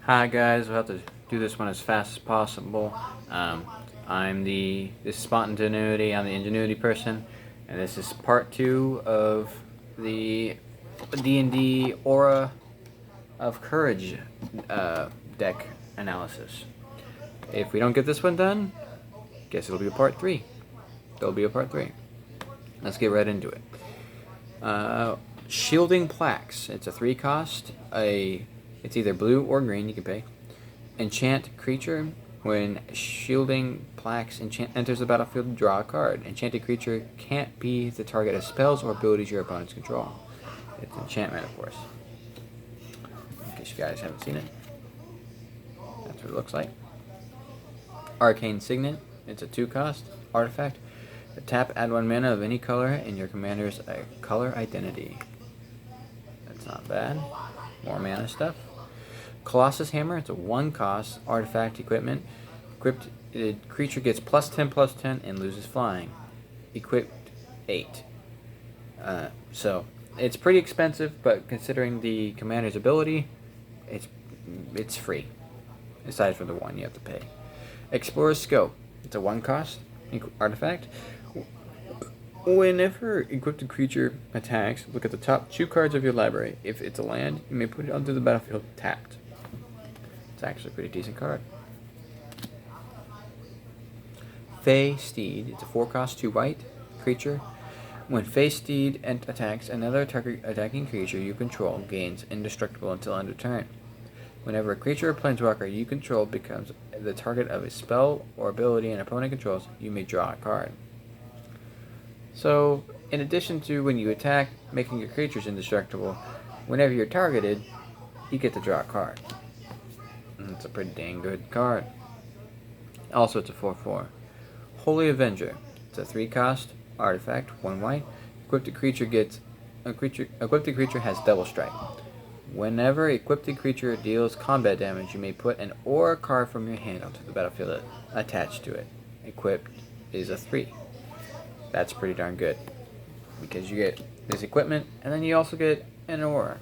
Hi guys, we'll have to do this one as fast as possible. This is Spontaneity, I'm the Ingenuity person, and this is part 2 of the D&D Aura of Courage deck analysis. If we don't get this one done, guess it'll be a part 3. There'll be a part 3. Let's get right into it. Shielding Plaques. It's a 3 cost. It's either blue or green, you can pay. Enchant creature. When Shielding Plaques enters the battlefield, draw a card. Enchanted creature can't be the target of spells or abilities your opponents control. It's enchantment, of course. In case you guys haven't seen it. That's what it looks like. Arcane Signet. It's a 2 cost artifact. Tap, add 1 mana of any color, and your commander's color identity. That's not bad. More mana stuff. Colossus Hammer. It's a 1 cost artifact equipment. Equipped creature gets +10/+10 and loses flying. Equipped 8. So it's pretty expensive, but considering the commander's ability, it's free. Aside from the 1 you have to pay. Explorer's Scope. It's a 1 cost artifact. Whenever equipped creature attacks, look at the top 2 cards of your library. If it's a land, you may put it onto the battlefield tapped. It's actually a pretty decent card. Fey Steed. It's a 4 cost 2 white creature. When Fey Steed attacks, another attacking creature you control gains indestructible until end of turn. Whenever a creature or planeswalker you control becomes the target of a spell or ability an opponent controls, you may draw a card. So, in addition to when you attack, making your creatures indestructible, whenever you're targeted, you get to draw a card. And it's a pretty dang good card. Also, it's a 4/4. Holy Avenger. It's a 3 cost artifact, 1 white. Equipped creature has double strike. Whenever a equipped creature deals combat damage, you may put an aura card from your hand onto the battlefield attached to it. Equipped is a 3. That's pretty darn good, because you get this equipment, and then you also get an aura.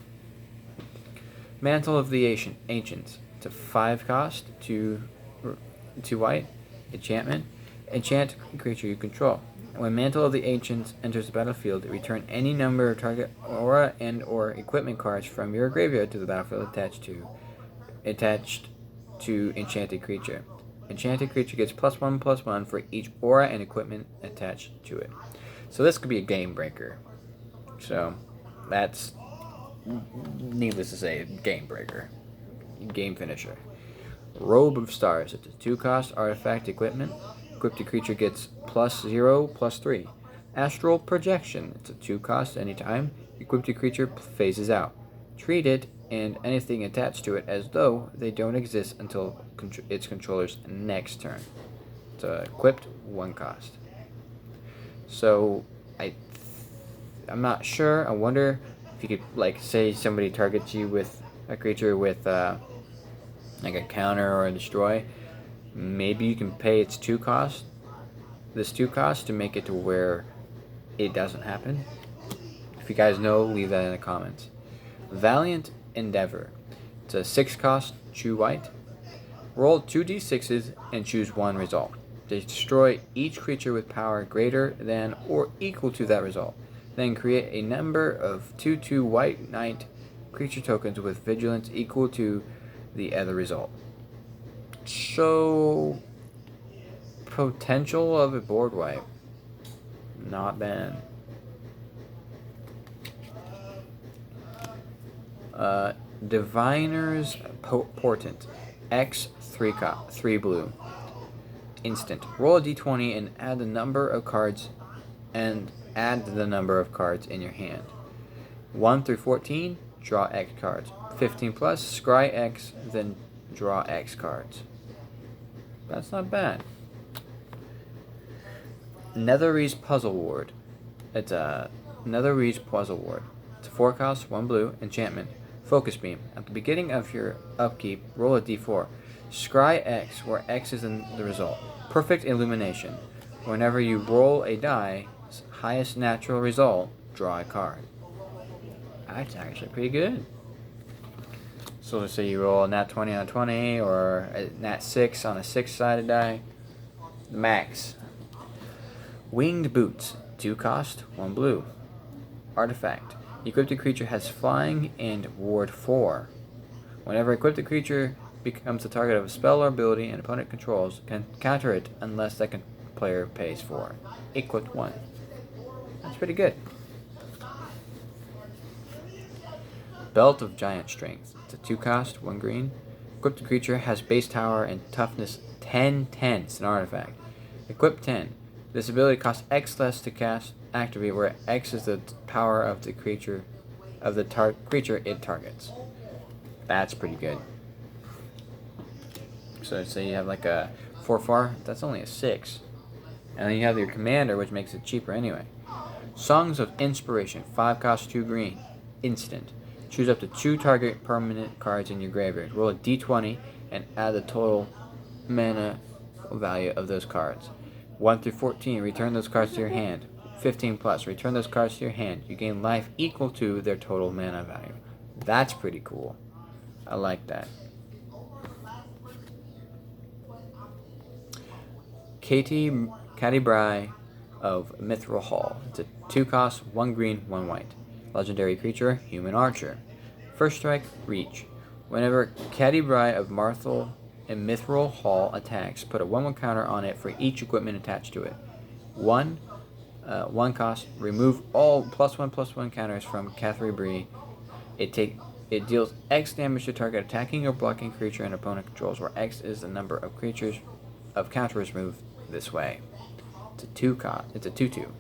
Mantle of the Ancients. It's a 5 cost, 2 white, enchantment. Enchant creature you control. When Mantle of the Ancients enters the battlefield, return any number of target aura and or equipment cards from your graveyard to the battlefield attached to enchanted creature. Enchanted creature gets +1/+1 for each aura and equipment attached to it. So this could be a game breaker. So that's, needless to say, game breaker. Game finisher. Robe of Stars. It's a 2 cost artifact equipment. Equipped creature gets +0/+3. Astral Projection. It's a 2 cost anytime. Equipped creature phases out. Treat it and anything attached to it as though they don't exist until its controller's next turn. It's equipped 1 cost. So I'm not sure. I wonder if you could, say somebody targets you with a creature with like a counter or a destroy. Maybe you can pay its 2 cost. This 2 cost to make it to where it doesn't happen. If you guys know, leave that in the comments. Valiant Endeavor. It's a 6 cost, 2 white. Roll 2d6s and choose 1 result. Destroy each creature with power greater than or equal to that result. Then create a number of 2/2 white knight creature tokens with vigilance equal to the other result. So, potential of a board wipe. Not bad. Diviner's Portent. X 3 blue. Instant. Roll a d20 and add the number of cards in your hand. 1 through 14, draw X cards. 15 plus, scry X, then draw X cards. That's not bad. Netherese Puzzle Ward. It's a Netherese Puzzle Ward. It's a 4 cost, 1 blue, enchantment. Focus Beam. At the beginning of your upkeep, roll a d4. Scry X, where X is in the result. Perfect Illumination. Whenever you roll a die, highest natural result, draw a card. That's actually pretty good. So let's say you roll a nat 20 on a 20 or a nat 6 on a 6-sided die. The max. Winged Boots. 2 cost, 1 blue. Artifact. Equipped creature has flying and ward 4. Whenever equipped creature becomes the target of a spell or ability an opponent controls, can counter it unless second player pays 4. Equipped 1. That's pretty good. Belt of Giant Strength. It's a 2 cost, 1 green. Equipped creature has base tower and toughness 10/10. It's an artifact. Equip 10. This ability costs X less to cast activate, where X is the power of the creature creature it targets. That's pretty good. So say you have like a 4/4, that's only a 6. And then you have your commander, which makes it cheaper anyway. Songs of Inspiration. 5 cost, 2 green. Instant. Choose up to 2 target permanent cards in your graveyard. Roll a d20 and add the total mana value of those cards. 1 through 14, return those cards to your hand. 15 plus, return those cards to your hand. You gain life equal to their total mana value. That's pretty cool. I like that. Caddy Bry of Mithril Hall. It's a 2 cost, 1 green, 1 white. Legendary creature, Human Archer. First strike, reach. Whenever Caddy Bry of Marthel and Mithril Hall attacks, put a 1/1 counter on it for each equipment attached to it. 1 cost, remove all +1/+1 counters from Catherine Bree. It deals X damage to target attacking or blocking creature and opponent controls, where X is the number of counters removed this way. It's a 2 cost. It's a 2/2.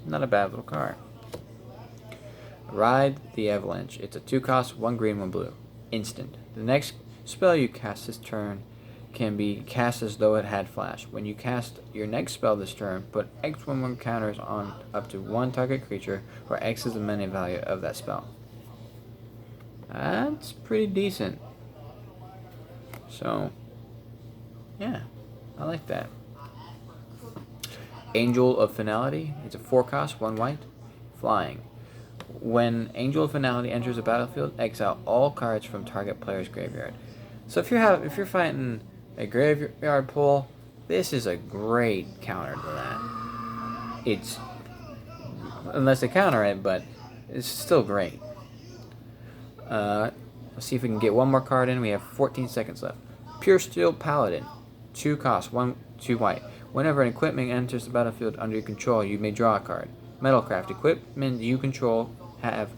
Not a bad little card. Ride the Avalanche. It's a 2 cost, 1 green, 1 blue. Instant. The next spell you cast this turn can be cast as though it had flash. When you cast your next spell this turn, put X 1/1 counters on up to 1 target creature, where X is the mana value of that spell. That's pretty decent. So, yeah, I like that. Angel of Finality. It's a 4 cost, 1 white. Flying. When Angel of Finality enters the battlefield, exile all cards from target player's graveyard. So if you're fighting a graveyard pull, this is a great counter to that. It's unless they counter it, but it's still great. Let's see if we can get one more card in. We have 14 seconds left. Pure Steel Paladin, 2 cost, 2 white. Whenever an equipment enters the battlefield under your control, you may draw a card. Metalcraft. Equipment you control have